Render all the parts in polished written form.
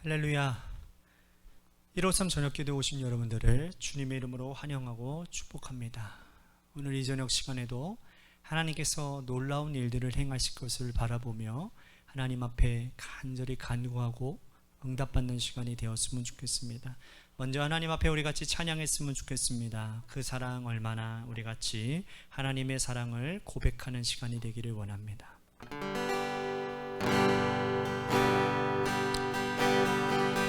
할렐루야. 153 저녁기도에 오신 여러분들을 주님의 이름으로 환영하고 축복합니다. 오늘 이 저녁 시간에도 하나님께서 놀라운 일들을 행하실 것을 바라보며 하나님 앞에 간절히 간구하고 응답받는 시간이 되었으면 좋겠습니다. 먼저 하나님 앞에 우리 같이 찬양했으면 좋겠습니다. 그 사랑 얼마나 우리 같이 하나님의 사랑을 고백하는 시간이 되기를 원합니다.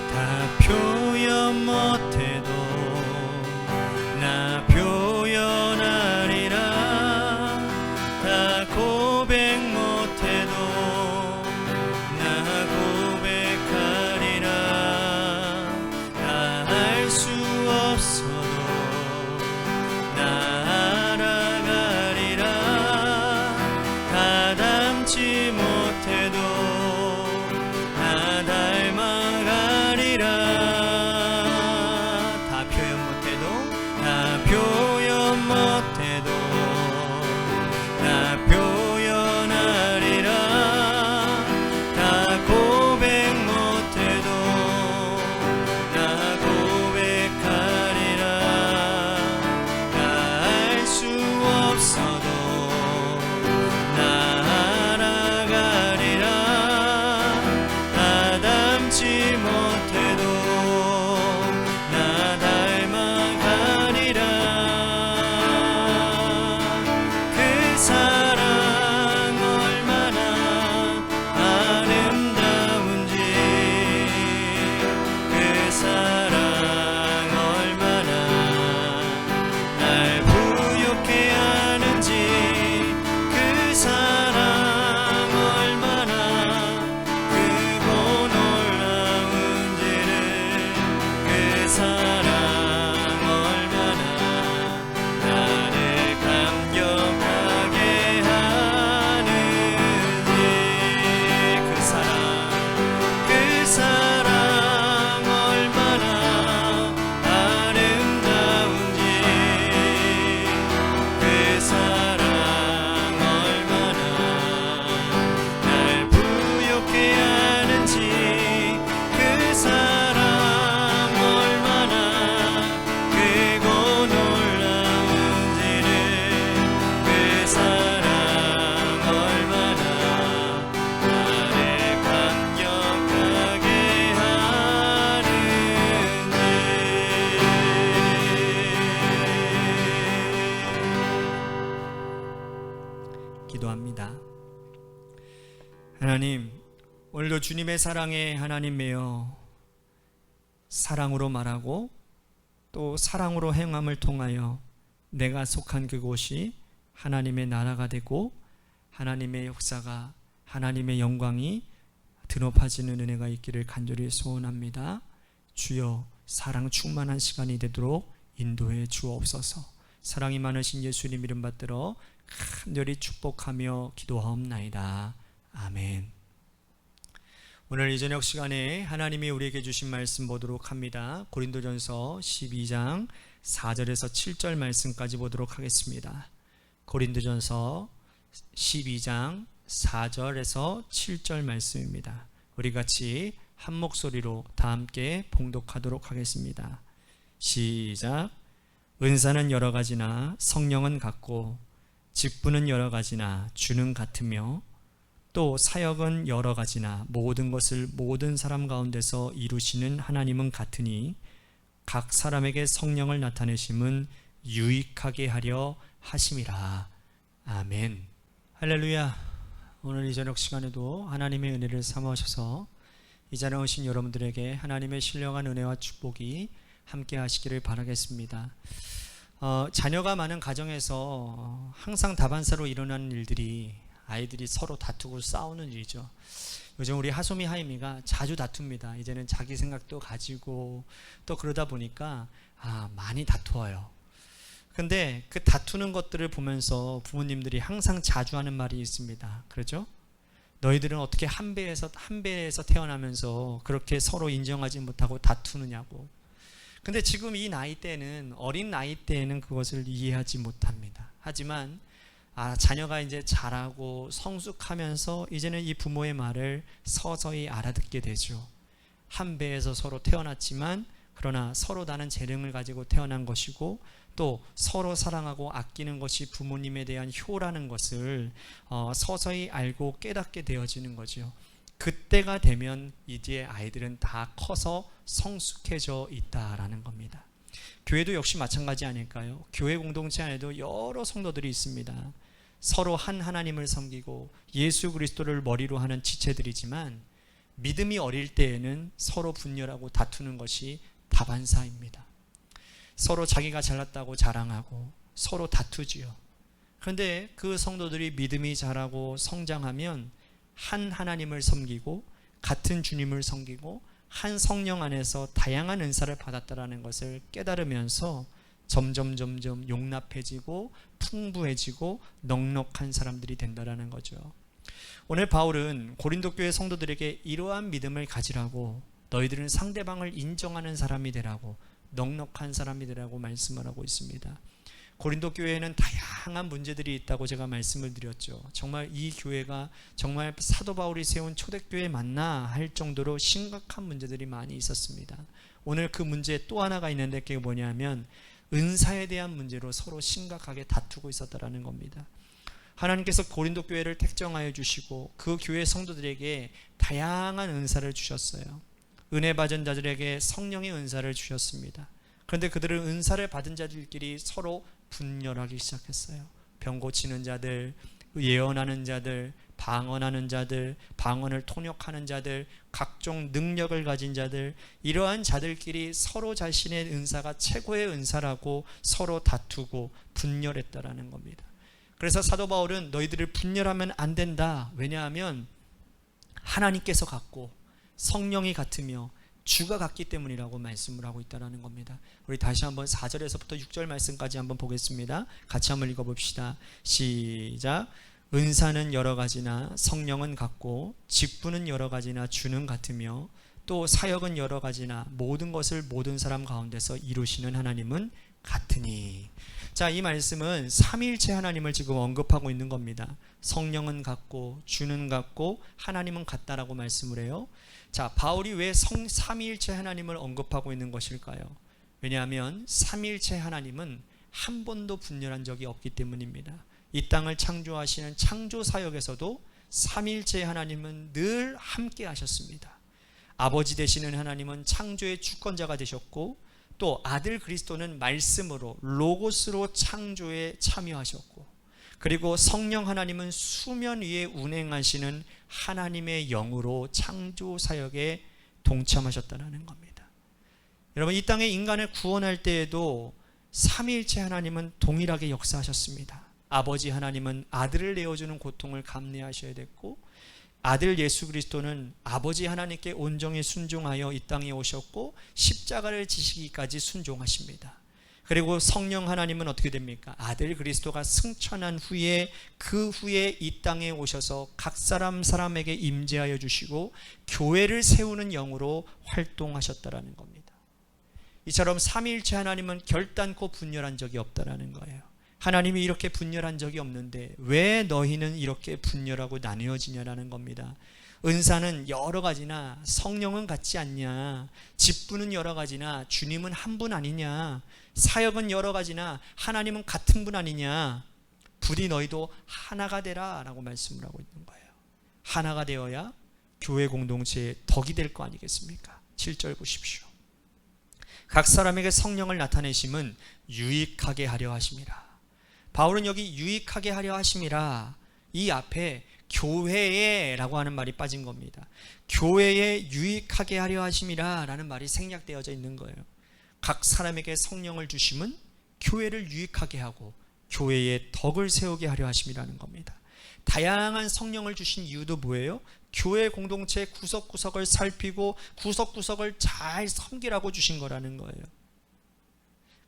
다 표현 못해도 나 표현하리라. 다 고백 못해도 나 고백하리라. 다 알 수 없어도 나 알아가리라. 다 닮지 못해도 나 닮아가리라. 다 표현 못해도 나 표현 못해도 나 표현하리라. 다 고백 못해도 나 고백하리라. 다 알 수 없어도 나 알아가리라. 다 닮지 못해도 나 닮아가리라. 그 사랑 얼마나 아름다운지, 그 사랑 얼마나 날 부욕해 하는지, 그 사랑 얼마나 크고 놀라운지를, 그 사랑 얼마나 나를 감격하게 하는지, 그 사랑 얼마나 아름다운지, 그 사랑 얼마나 날 부욕해 하는지, 그 사랑 얼마나 크고 놀라운지를, 그 사랑 얼마나 나를 감격하게 하는지. 기도합니다. 하나님, 오늘도 주님의 사랑에 하나님이여 사랑으로 말하고 또 사랑으로 행함을 통하여 내가 속한 그곳이 하나님의 나라가 되고 하나님의 역사가, 하나님의 영광이 드높아지는 은혜가 있기를 간절히 소원합니다. 주여, 사랑 충만한 시간이 되도록 인도해 주옵소서. 사랑이 많으신 예수님 이름 받들어 간절히 축복하며 기도하옵나이다. 아멘. 오늘 이 저녁 시간에 하나님이 우리에게 주신 말씀 보도록 합니다. 고린도전서 12장 4절에서 7절 말씀까지 보도록 하겠습니다. 고린도전서 12장 4절에서 7절 말씀입니다. 우리 같이 한 목소리로 다 함께 봉독하도록 하겠습니다. 시작. 은사는 여러 가지나 성령은 같고 직분은 여러 가지나 주는 같으며 또 사역은 여러 가지나 모든 것을 모든 사람 가운데서 이루시는 하나님은 같으니 각 사람에게 성령을 나타내심은 유익하게 하려 하심이라. 아멘. 할렐루야. 오늘 이 저녁 시간에도 하나님의 은혜를 삼으셔서 이 자리에 오신 여러분들에게 하나님의 신령한 은혜와 축복이 함께 하시기를 바라겠습니다. 자녀가 많은 가정에서 항상 다반사로 일어나는 일들이 아이들이 서로 다투고 싸우는 일이죠. 요즘 우리 하소미 하이미가 자주 다툽니다. 이제는 자기 생각도 가지고 또 그러다 보니까 많이 다투어요. 근데 그 다투는 것들을 보면서 부모님들이 항상 자주 하는 말이 있습니다. 그렇죠? 너희들은 어떻게 한 배에서 태어나면서 그렇게 서로 인정하지 못하고 다투느냐고. 근데 지금 이 나이 때는, 어린 나이 때에는 그것을 이해하지 못합니다. 하지만 자녀가 이제 자라고 성숙하면서 이제는 이 부모의 말을 서서히 알아듣게 되죠. 한 배에서 서로 태어났지만 그러나 서로 다른 재능을 가지고 태어난 것이고 또 서로 사랑하고 아끼는 것이 부모님에 대한 효라는 것을 서서히 알고 깨닫게 되어지는 거죠. 그때가 되면 이제 아이들은 다 커서 성숙해져 있다라는 겁니다. 교회도 역시 마찬가지 아닐까요? 교회 공동체 안에도 여러 성도들이 있습니다. 서로 한 하나님을 섬기고 예수 그리스도를 머리로 하는 지체들이지만 믿음이 어릴 때에는 서로 분열하고 다투는 것이 다반사입니다. 서로 자기가 잘났다고 자랑하고 서로 다투지요. 그런데 그 성도들이 믿음이 자라고 성장하면 한 하나님을 섬기고 같은 주님을 섬기고 한 성령 안에서 다양한 은사를 받았다라는 것을 깨달으면서 점점 용납해지고 풍부해지고 넉넉한 사람들이 된다라는 거죠. 오늘 바울은 고린도 교회 성도들에게 이러한 믿음을 가지라고, 너희들은 상대방을 인정하는 사람이 되라고, 넉넉한 사람이 되라고 말씀을 하고 있습니다. 고린도 교회에는 다양한 문제들이 있다고 제가 말씀을 드렸죠. 정말 이 교회가 정말 사도 바울이 세운 초대교회 맞나 할 정도로 심각한 문제들이 많이 있었습니다. 오늘 그 문제 또 하나가 있는데 그게 뭐냐면 은사에 대한 문제로 서로 심각하게 다투고 있었다라는 겁니다. 하나님께서 고린도 교회를 택정하여 주시고 그 교회 성도들에게 다양한 은사를 주셨어요. 은혜 받은 자들에게 성령의 은사를 주셨습니다. 그런데 그들은 은사를 받은 자들끼리 서로 분열하기 시작했어요. 병 고치는 자들, 예언하는 자들, 방언하는 자들, 방언을 통역하는 자들, 각종 능력을 가진 자들, 이러한 자들끼리 서로 자신의 은사가 최고의 은사라고 서로 다투고 분열했다라는 겁니다. 그래서 사도 바울은 너희들을 분열하면 안 된다. 왜냐하면 하나님께서 같고 성령이 같으며 주가 같기 때문이라고 말씀을 하고 있다는 겁니다. 우리 다시 한번 4절에서부터 6절 말씀까지 한번 보겠습니다. 같이 한번 읽어봅시다. 시작. 은사는 여러 가지나 성령은 같고 직분은 여러 가지나 주는 같으며 또 사역은 여러 가지나 모든 것을 모든 사람 가운데서 이루시는 하나님은 같으니. 자, 이 말씀은 삼위일체 하나님을 지금 언급하고 있는 겁니다. 성령은 같고 주는 같고 하나님은 같다라고 말씀을 해요. 자, 바울이 왜 삼위일체 하나님을 언급하고 있는 것일까요? 왜냐하면 삼위일체 하나님은 한 번도 분열한 적이 없기 때문입니다. 이 땅을 창조하시는 창조 사역에서도 삼위일체 하나님은 늘 함께 하셨습니다. 아버지 되시는 하나님은 창조의 주권자가 되셨고 또 아들 그리스도는 말씀으로 로고스로 창조에 참여하셨고 그리고 성령 하나님은 수면 위에 운행하시는 하나님의 영으로 창조 사역에 동참하셨다는 겁니다. 여러분, 이 땅에 인간을 구원할 때에도 삼위일체 하나님은 동일하게 역사하셨습니다. 아버지 하나님은 아들을 내어주는 고통을 감내하셔야 됐고 아들 예수 그리스도는 아버지 하나님께 온전히 순종하여 이 땅에 오셨고 십자가를 지시기까지 순종하십니다. 그리고 성령 하나님은 어떻게 됩니까? 아들 그리스도가 승천한 후에 그 후에 이 땅에 오셔서 각 사람에게 임재하여 주시고 교회를 세우는 영으로 활동하셨다라는 겁니다. 이처럼 삼위일체 하나님은 결단코 분열한 적이 없다라는 거예요. 하나님이 이렇게 분열한 적이 없는데 왜 너희는 이렇게 분열하고 나뉘어지냐라는 겁니다. 은사는 여러 가지나 성령은 같지 않냐, 직분은 여러 가지나 주님은 한 분 아니냐, 사역은 여러 가지나 하나님은 같은 분 아니냐, 부디 너희도 하나가 되라 라고 말씀을 하고 있는 거예요. 하나가 되어야 교회 공동체의 덕이 될 거 아니겠습니까? 7절 보십시오. 각 사람에게 성령을 나타내심은 유익하게 하려 하심이라. 바울은 여기 유익하게 하려 하심이라 이 앞에 교회에 라고 하는 말이 빠진 겁니다. 교회에 유익하게 하려 하심이라 라는 말이 생략되어져 있는 거예요. 각 사람에게 성령을 주심은 교회를 유익하게 하고 교회에 덕을 세우게 하려 하심이라는 겁니다. 다양한 성령을 주신 이유도 뭐예요? 교회 공동체 구석구석을 살피고 구석구석을 잘 섬기라고 주신 거라는 거예요.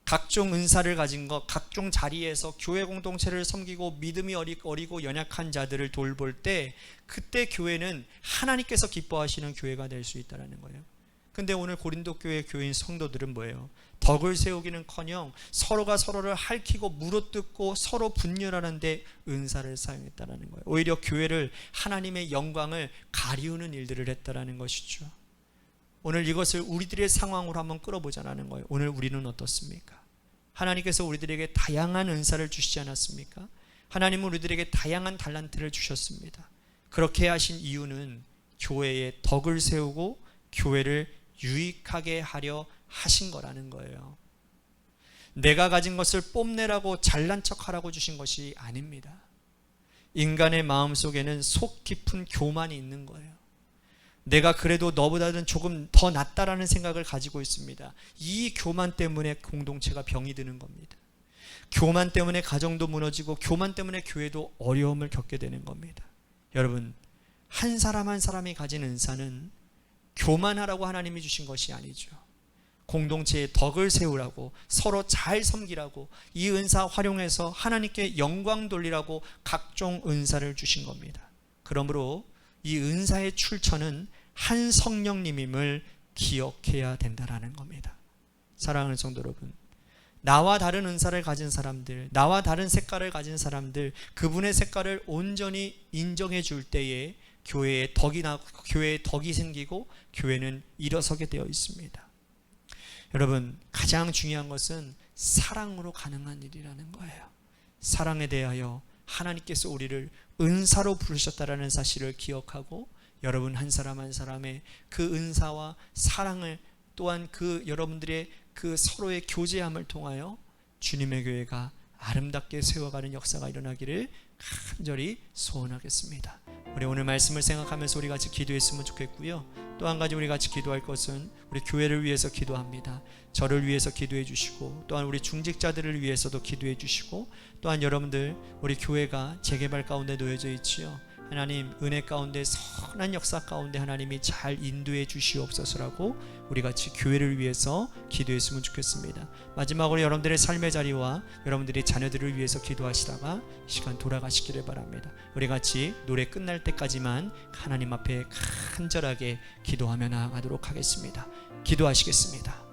각종 은사를 가진 것, 각종 자리에서 교회 공동체를 섬기고 믿음이 어리고 연약한 자들을 돌볼 때 그때 교회는 하나님께서 기뻐하시는 교회가 될 수 있다는 거예요. 근데 오늘 고린도 교회 교인 성도들은 뭐예요? 덕을 세우기는커녕 서로가 서로를 핥히고 물어뜯고 서로 분열하는데 은사를 사용했다는 거예요. 오히려 교회를 하나님의 영광을 가리우는 일들을 했다는 것이죠. 오늘 이것을 우리들의 상황으로 한번 끌어보자는 거예요. 오늘 우리는 어떻습니까? 하나님께서 우리들에게 다양한 은사를 주시지 않았습니까? 하나님은 우리들에게 다양한 달란트를 주셨습니다. 그렇게 하신 이유는 교회에 덕을 세우고 교회를 유익하게 하려 하신 거라는 거예요. 내가 가진 것을 뽐내라고 잘난 척하라고 주신 것이 아닙니다. 인간의 마음속에는 속 깊은 교만이 있는 거예요. 내가 그래도 너보다는 조금 더 낫다라는 생각을 가지고 있습니다. 이 교만 때문에 공동체가 병이 드는 겁니다. 교만 때문에 가정도 무너지고 교만 때문에 교회도 어려움을 겪게 되는 겁니다. 여러분, 한 사람 한 사람이 가진 은사는 교만하라고 하나님이 주신 것이 아니죠. 공동체에 덕을 세우라고, 서로 잘 섬기라고, 이 은사 활용해서 하나님께 영광 돌리라고 각종 은사를 주신 겁니다. 그러므로 이 은사의 출처는 한 성령님임을 기억해야 된다라는 겁니다. 사랑하는 성도 여러분, 나와 다른 은사를 가진 사람들, 나와 다른 색깔을 가진 사람들, 그분의 색깔을 온전히 인정해 줄 때에 교회에 덕이 생기고 교회는 일어서게 되어 있습니다. 여러분, 가장 중요한 것은 사랑으로 가능한 일이라는 거예요. 사랑에 대하여 하나님께서 우리를 은사로 부르셨다라는 사실을 기억하고, 여러분 한 사람 한 사람의 그 은사와 사랑을, 또한 그 여러분들의 그 서로의 교제함을 통하여 주님의 교회가 아름답게 세워가는 역사가 일어나기를 간절히 소원하겠습니다. 우리 오늘 말씀을 생각하면서 우리 같이 기도했으면 좋겠고요. 또 한 가지 우리 같이 기도할 것은 우리 교회를 위해서 기도합니다. 저를 위해서 기도해 주시고, 또한 우리 중직자들을 위해서도 기도해 주시고, 또한 여러분들 우리 교회가 재개발 가운데 놓여져 있지요. 하나님 은혜 가운데 선한 역사 가운데 하나님이 잘 인도해 주시옵소서라고 우리 같이 교회를 위해서 기도했으면 좋겠습니다. 마지막으로 여러분들의 삶의 자리와 여러분들의 자녀들을 위해서 기도하시다가 시간 돌아가시기를 바랍니다. 우리 같이 노래 끝날 때까지만 하나님 앞에 간절하게 기도하며 나아가도록 하겠습니다. 기도하시겠습니다.